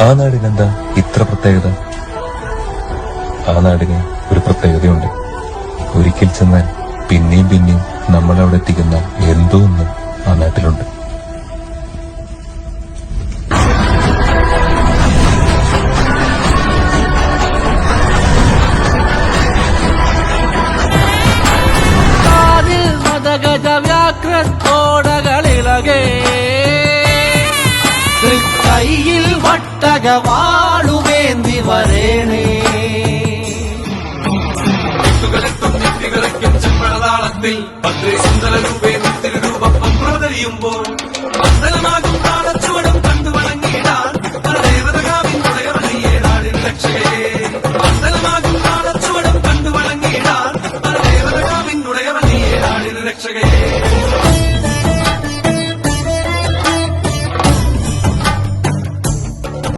ആ നാടിനെന്താ ഇത്ര പ്രത്യേകത? ആ നാടിന് ഒരു പ്രത്യേകതയുണ്ട്. ഒരിക്കൽ ചെന്നാൽ പിന്നെയും പിന്നെയും നമ്മളവിടെ എത്തിക്കുന്ന എന്തോ ഒന്ന് ആ നാട്ടിലുണ്ട്. വ്യാഘ്രോടകളിലകെ കയ്യിൽ വട്ടകവാളുമേന്തി വരേണേ ചെമ്പഴതാളത്തിൽ ഭദ്രേ സുന്ദര രൂപേ തിരുരൂപം പ്രവതരിയുമ്പോൾ